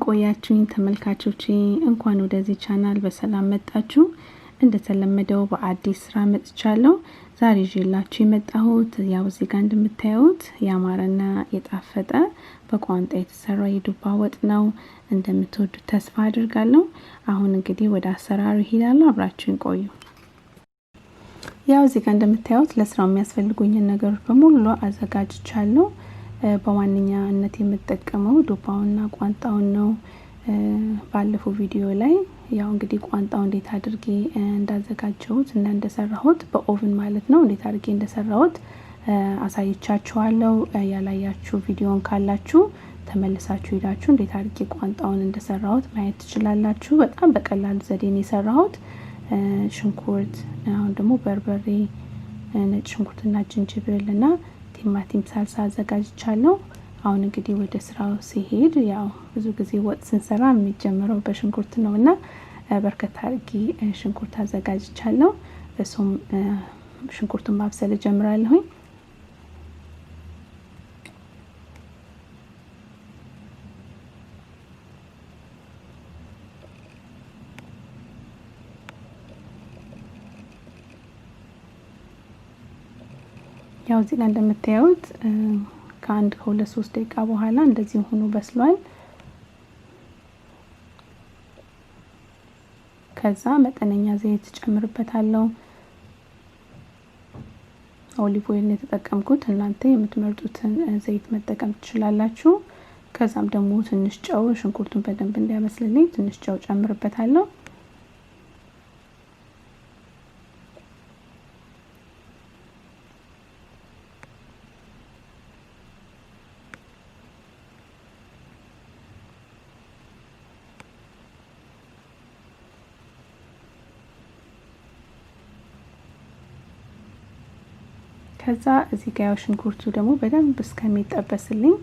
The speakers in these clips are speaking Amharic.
ቆያችሁኝ ተመልካቾቼ እንኳን ወደዚህ ቻናል በሰላም መጣችሁ እንደተለመደው በአዲስ ስራ መጥቻለሁ ዛሬ ይዤላችሁ የመጣሁት ያው እዚህ ጋር እንደምታዩት ያማረና የጣፈጠ በቋንጣ የተሰራ የዱባ ወጥ ነው እንደምትወዱት ተስፋ አድርጋለሁ አሁን እንግዲህ ወደ አሰራሩ ሄዳለሁ አብራችሁን ቆዩ ያው እዚህ ጋር እንደምታዩት ለስራው የሚያስፈልጉኝ ነገሮች በሙሉ አዘጋጅቻለሁ በዋነኛነት የምጠቀመው ዱባውና ቋንጣውን ነው ባለፈው ቪዲዮ ላይ ያው እንግዲህ ቋንጣው እንዴት አድርጌ እንዳዘጋጀሁት እና እንደሰራሁት በኦቭን ማለት ነው እንዴት አድርጌ እንደሰራሁት አሳይቻችኋለሁ ያላያችሁ ቪዲዮን ካላችሁ ተመልሳችሁ ሄዳችሁ እንዴት አድርጌ ቋንጣውን እንደሰራሁት ማየት ትችላላችሁ በጣም በቀላሉ ዘዴ ነው የሰራሁት ሽንኩርት አሁን ደግሞ በርበሬ ነጭ ሽንኩርትና ጅንጅብልና ቲማቲም ሳልሳ አዘጋጅቻለሁ አሁን እንግዲህ ወደ ስራው ሲሄድ ያው ብዙ ጊዜ ወጥ ስንሰራ የሚጀምረው በሽንኩርት ነውና በርከት አድርጌ ሽንኩርት አዘጋጅቻለሁ እሱም ሽንኩርቱን ማብሰል ጀምራለሁ ያው እዚህ ላይ እንደምታዩት ከአንድ ከሁለት 3 ደቂቃ በኋላ እንደዚህ ሆኖ በስሏል ከዛ መጠነኛ ዘይት ጨምርበታለሁ ኦሊቭ ኦይል ነው የተጠቀምኩት እናንተ የምትመርጡትን ዘይት መጠቀም ትችላላችሁ ከዛም ደግሞ ትንሽ ጨው ሽንኩርቱን በደንብ እንዲያበስልልኝ ትንሽ ጨው ጨምርበታለሁ ከዛ እዚህ ጋር ያው ሽንኩርቱ ደግሞ በደንብ እስከሚጠበስልኝ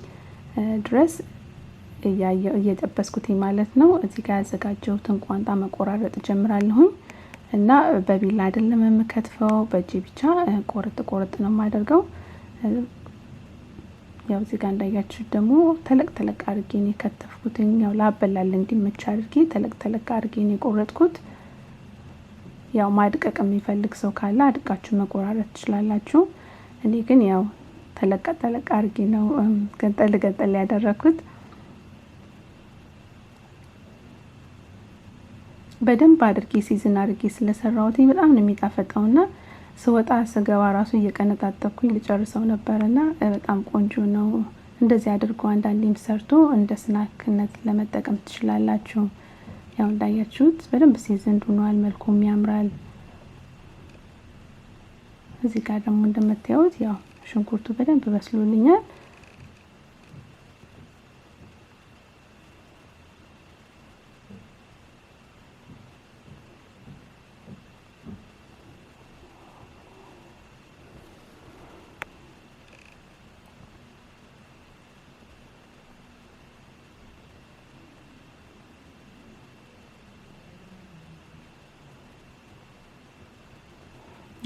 ድረስ እየጠበስኩት ማለት ነው እዚህ ጋር ያዘጋጀሁትን ቋንጣ መቆራረጥ ጀምራለሁ እና በቢላ አይደለም የምከትፈው በእጄ ብቻ ቆርጥ ነው ማደርገው ያው እዚህ ጋር እንዳያችሁ ደግሞ ተለቅ አድርጌ ነው ከተፍኩት ያው ላበላል እንዲመች አድርጌ ተለቅ አድርጌ ነው ቆረጥኩት ያው ማድቀቅ የሚፈልግ ሰው ካለ አድቃችሁ መቆራረጥ ትችላላችሁ እኔ ግን ያው ተለቅ አድርጌ ነው ገንጠል ያደረኩት በደንብ አድርጌ ሲዝን አድርጌ ስለሰራሁት በጣም ነው የሚጣፈጠውና ስወጣ ስገባ ራሱ እየቀነጣጠኩኝ ልጨርሰው ነበርና በጣም ቆንጆ ነው እንደዚህ አድርጎ አንዳንዴም ሰርቶ እንደ ስናክነት ለመጠቀም ትችላላችሁ ያው እንዳያችሁት በደንብ ሲዝን ሆኗል መልኩም ያምራል እዚህ ጋር ደግሞ እንደምታዩት ያው ሽንኩርቱ በደንብ በስሎልኛል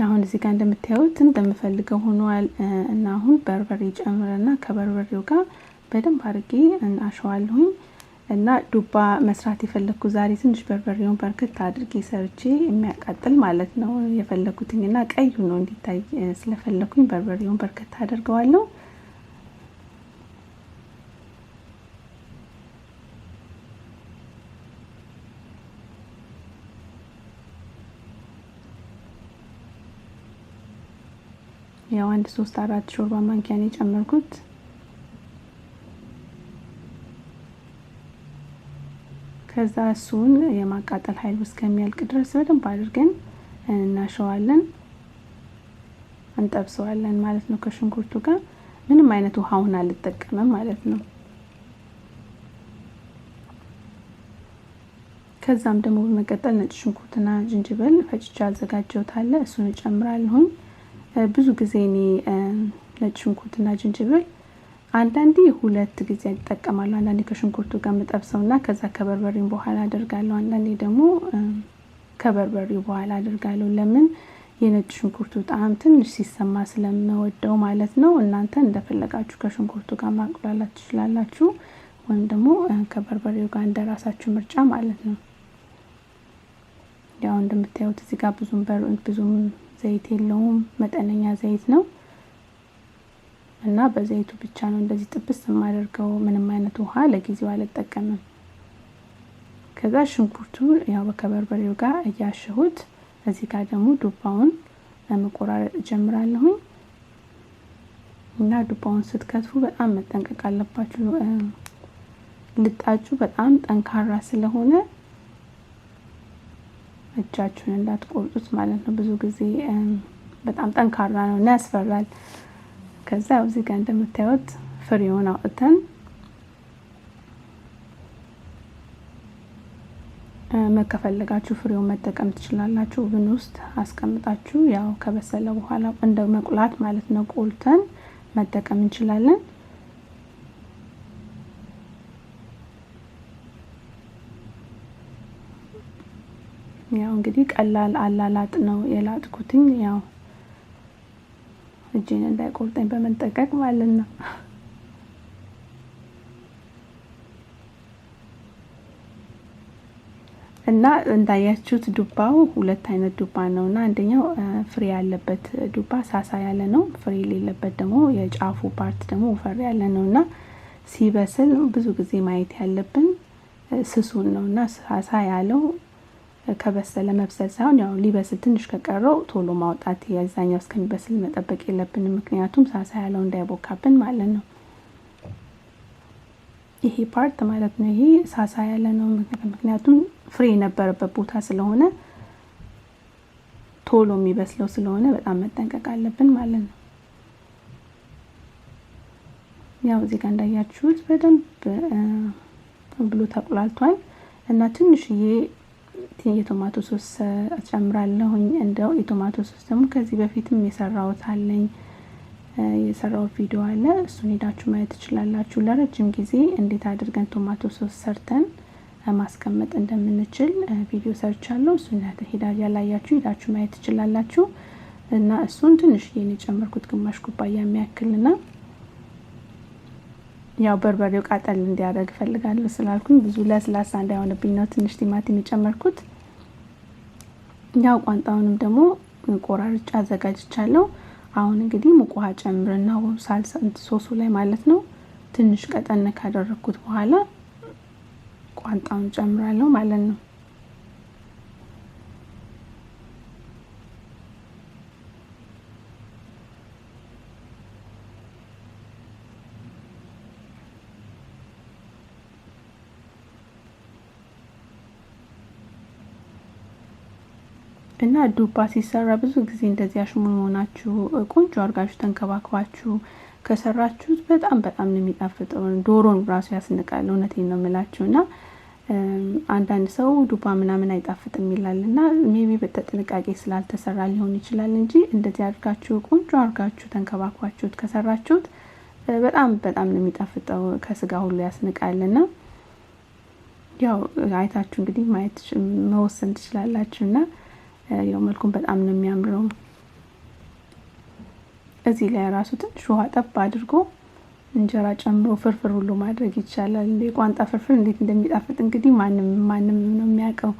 አሁን እዚህ ጋር እንደምታዩት እንደምፈልገው ሆኗል እና አሁን በርበሬ ጨምረና ከበርበሬው ጋር በደንብ አድርጌ አሸዋለሁ እና ዱባ መስራት የፈለኩ ዛሬ ትንሽ በርበሬውን በርከት አድርጌ ሰርቼ የሚያቃጥል ማለት ነው የፈለኩትኝና ቀዩ ነው እንዲታይ ስለፈለኩኝ በርበሬውን በርከት አድርገዋለሁ ያው አንድ 3-4 ሾርባ ማንኪያ ነው ጨመርኩት ከዛ እሱን የማቃጠል ኃይል እስከሚያልቅ ድረስ በደንብ አድርገን እናሸዋለን እንጠብሰዋለን ማለት ነው ከሽንኩርቱ ጋር ምንም አይነት ውሃውን አልተጠቀመም ማለት ነው ከዛም ደግሞ በመቀጠል ነጭ ሽንኩርትና ጅንጅብል ፈጭቼ አዘጋጀውታለ እሱን ጨምራለሁ ብዙ ጊዜ እኔ ነጭ ሽንኩርትና ጅንጅብል አንዳንዴ ሁለት ጊዜ እጠቀማለሁ አንዳንዴ ከሽንኩርቱ ጋር መጠብሰውና ከዛ ከበርበሬው በኋላ አደርጋለሁ አንዳንዴ ደግሞ ከበርበሬው በኋላ አደርጋለሁ ለምን የነጭ ሽንኩርቱ ጣዕም ትንሽ ሲሰማ ስለምወደው ማለት ነው እናንተ እንደፈለጋችሁ ከሽንኩርቱ ጋር ማቅላላት ትችላላችሁ ወይም ደግሞ ከበርበሬው ጋር እንደራሳችሁ ምርጫ ማለት ነው። ያው እንደምታዩት እዚህ ጋር ብዙም ዘይት የለውም፣ መጠነኛ ዘይት ነው እና በዘይቱ ብቻ ነው እንደዚህ ጥብስ የማደርገው። ምንም አይነት ውሃ ለጊዜው አልጠቀምም። ከዛ ሽንኩርቱ ያው ከበርበሬው ጋር እያሸሁት እዚህ ጋር ደግሞ ዱባውን መቆራረጥ ጀምራለሁ። እና ዱባውን ስትከትፉ በጣም መጠንቀቅ አለባችሁ። ልጣጩ በጣም ጠንካራ ስለሆነ እጃችሁን እንዳትቆርጡት ማለት ነው። ብዙ ጊዜ በጣም ጠንካራ ነው እና ያስፈራል። ከዛ እዚህ ጋር እንደምታዩት ፍሬውን አውጥተን መከፈለጋችሁ ፍሬውን መጠቀም ትችላላችሁ። ኦቨን ውስጥ አስቀምጣችሁ ያው ከበሰለ በኋላ እንደ መቁላት ማለት ነው ቆልተን መጠቀም እንችላለን። ያው እንግዲህ ቀላል አላላጥ ነው የላጥኩትኝ፣ ያው እጄን እንዳይቆርጠኝ በመጠቀቅ ማለት ነው። እና እንዳያችሁት ዱባው ሁለት አይነት ዱባ ነውና አንደኛው ፍሬ ያለበት ዱባ ሳሳ ያለ ነው። ፍሬ የሌለበት ደግሞ የጫፉ ፓርት ደግሞ ወፈር ያለ ነውና ሲበስል ብዙ ጊዜ ማየት ያለብን ስሱን ነውና ሳሳ ያለው ከበሰለ መብሰል ሳይሆን ያው ሊበስል ትንሽ ከቀረው ቶሎ ማውጣት፣ ያዛኛው እስከሚበስል መጠበቅ የለብንም። ምክንያቱም ሳሳ ያለው እንዳይቦካብን ማለት ነው። ይሄ ፓርት ማለት ነው። ይሄ ሳሳ ያለ ነው ምክንያቱም ፍሬ የነበረበት ቦታ ስለሆነ ቶሎ የሚበስለው ስለሆነ በጣም መጠንቀቅ አለብን ማለት ነው። ያው እዚህ ጋር እንዳያችሁት በደንብ ብሎ ተቆላልቷል እና ትንሽዬ የቶማቶ ሶስ አጨምራለሁኝ። እንደው የቶማቶ ሶስ ደግሞ ከዚህ በፊትም የሰራሁት አለኝ፣ የሰራው ቪዲዮ አለ። እሱን ሄዳችሁ ማየት ትችላላችሁ። ለረጅም ጊዜ እንዴት አድርገን ቶማቶ ሶስ ሰርተን ማስቀመጥ እንደምንችል ቪዲዮ ሰርቻለሁ። እሱን ያላያችሁ ሄዳችሁ ማየት ትችላላችሁ። እና እሱን ትንሽዬ ነው የጨመርኩት፣ ግማሽ ኩባያ የሚያክልና ያው በርበሬው ቃጠል እንዲያደርግ ፈልጋለሁ ስላልኩኝ ብዙ ለስላሳ እንዳይሆንብኝ ነው ትንሽ ቲማቲም የጨመርኩት። ያው ቋንጣውንም ደግሞ ቆራርጬ አዘጋጅቻለሁ። አሁን እንግዲህ ሙቅ ውሃ ጨምርና ሳልሳ ሶሱ ላይ ማለት ነው ትንሽ ቀጠን ካደረኩት በኋላ ቋንጣውን ጨምራለሁ ማለት ነው። እና ዱባ ሲሰራ ብዙ ጊዜ እንደዚህ አሽሙን ሆናችሁ ቆንጆ አርጋችሁ ተንከባክባችሁ ከሰራችሁት በጣም ነው የሚጣፍጠው። ዶሮን ራሱ ያስንቃል። እውነቴን ነው የምላችሁና አንዳንድ ሰው ዱባ ምናምን አይጣፍጥም ይላልና ሜቢ በተጥንቃቄ ስላልተሰራ ሊሆን ይችላል እንጂ እንደዚህ አርጋችሁ ቆንጆ አርጋችሁ ተንከባክባችሁት ከሰራችሁት በጣም ነው የሚጣፍጠው። ከስጋ ሁሉ ያስንቃልና ያው አይታችሁ እንግዲህ ማየት መወሰን ትችላላችሁና ያው መልኩን በጣም ነው የሚያምረው። እዚህ ላይ ራሱ ትንሽ ውሃ ጠብ አድርጎ እንጀራ ጨምሮ ፍርፍር ሁሉ ማድረግ ይቻላል። ቋንጣ ፍርፍር እንዴት እንደሚጣፍጥ እንግዲህ ማንም ነው የሚያውቀው።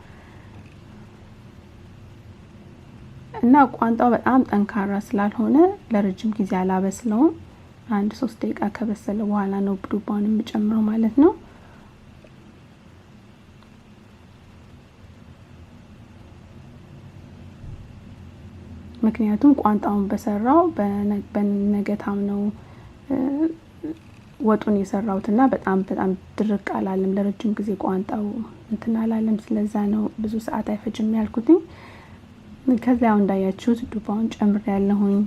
እና ቋንጣው በጣም ጠንካራ ስላልሆነ ለረጅም ጊዜ አላበስለውም። 1-3 ደቂቃ ከበሰለ በኋላ ነው ዱባውን የምጨምረው ማለት ነው። ምክንያቱም ቋንጣውን በሰራው በነገታም ነው ወጡን የሰራውትና በጣም ድርቅ አላለም። ለረጅም ጊዜ ቋንጣው እንትን አላለም። ስለዛ ነው ብዙ ሰዓት አይፈጅም ያልኩትኝ። ከዛው እንዳያችሁት ዱባውን ጨምሬያለሁኝ።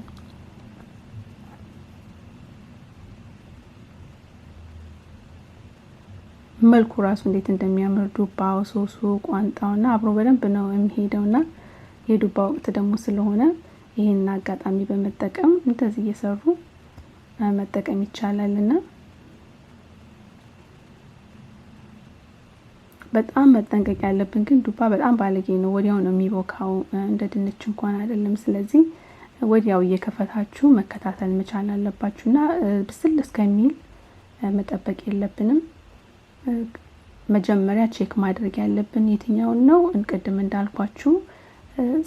መልኩ ራሱ እንዴት እንደሚያምር ዱባው፣ ሶሱ፣ ቋንጣውና አብሮ በደንብ ነው የሚሄደውና የዱባ ወቅት ደግሞ ስለሆነ ይሄን አጋጣሚ በመጠቀም እንደዚህ እየሰሩ መጠቀም ይቻላልና በጣም መጠንቀቅ ያለብን ግን ዱባ በጣም ባለጌ ነው። ወዲያው ነው የሚቦካው፣ እንደ ድንች እንኳን አይደለም። ስለዚህ ወዲያው እየከፈታችሁ መከታተል መቻል አለባችሁና ብስል እስከሚል መጠበቅ የለብንም። መጀመሪያ ቼክ ማድረግ ያለብን የትኛው ነው እንቀድም እንዳልኳችሁ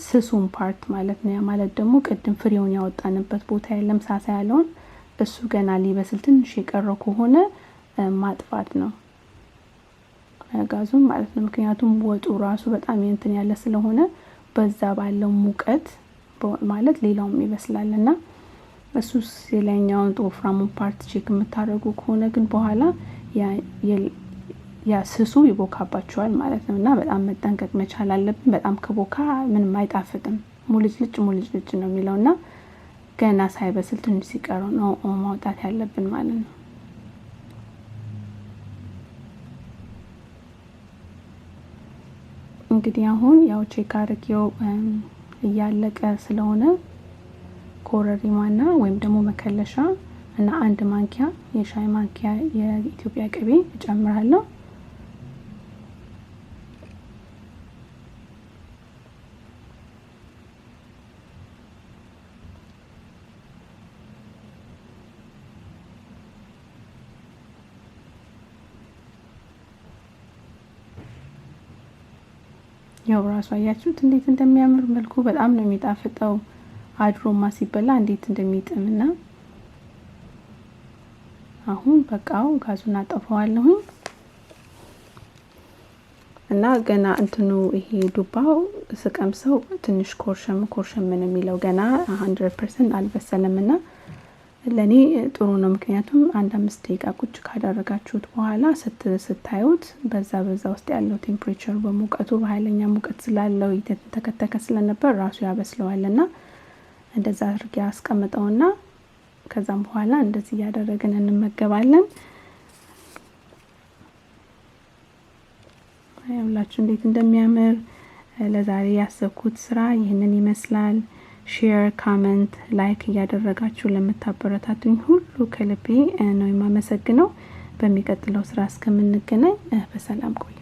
ስሱን ፓርት ማለት ነው ማለት ደግሞ ቀድም ፍሬውን ያወጣንበት ቦታ ያለም ሳሳ ያለውን እሱ ገና ሊበስል ትንሽ የቀረው ከሆነ ማጥፋት ነው ጋዙን ማለት ነው ምክንያቱም ወጡ ራሱ በጣም እንትን ያለ ስለሆነ በዛ ባለው ሙቀት ማለት ሌላውም ይበስላልና እሱስ የላይኛውን ወፍራሙን ፓርት ቼክ የምታደርጉ ከሆነ ግን በኋላ ያ ስሱ ይቦካባቸዋል ማለት ነውና በጣም መጠንቀቅ መቻል አለብን በጣም ከቦካ ምንም አይጣፍጥም ሙልጭልጭ ነው የሚለውና ገና ሳይበስል ትንሽ ሲቀረው ነው ማውጣት ያለብን ማለት ነው እንግዲህ አሁን ያው ቼክ አድርጌው እያለቀ ስለሆነ ኮረሪማና ወይም ደግሞ መከለሻ እና አንድ ማንኪያ የሻይ ማንኪያ የኢትዮጵያ ቅቤ እጨምራለሁ ያው ራሱ አያችሁት እንዴት እንደሚያምር መልኩ በጣም ነው የሚጣፍጠው አድሮማ ሲበላ እንዴት እንደሚጥምና አሁን በቃው ጋዙን አጠፋዋለሁ እና ገና እንትኑ ይሄ ዱባው ስቀምሰው ትንሽ ኮርሸም ምን የሚለው ገና 100% አልበሰለምና ለኔ ጥሩ ነው ምክንያቱም አንድ 5 ደቂቃ ቁጭ ካደረጋችሁት በኋላ ስታዩት በዛ ውስጥ ያለው ቴምፕሬቸር በሙቀቱ በኃይለኛ ሙቀት ስላለው የተከተከ ስለነበር ራሱ ያበስለዋልና እንደዛ አድርጌ አስቀምጠውና ከዛም በኋላ እንደዚህ ያደረግን እንመገባለን አይውላችሁ እንዴት እንደሚያምር ለዛሬ ያሰብኩት ስራ ይሄንን ይመስላል ሼር ኮሜንት ላይክ ያደረጋችሁ ለምታበረታቱኝ ሁሉ ከልቤ ነው የማመሰግነው በሚቀጥለው ስራ እስከምንገናኝ በሰላም ቆዩ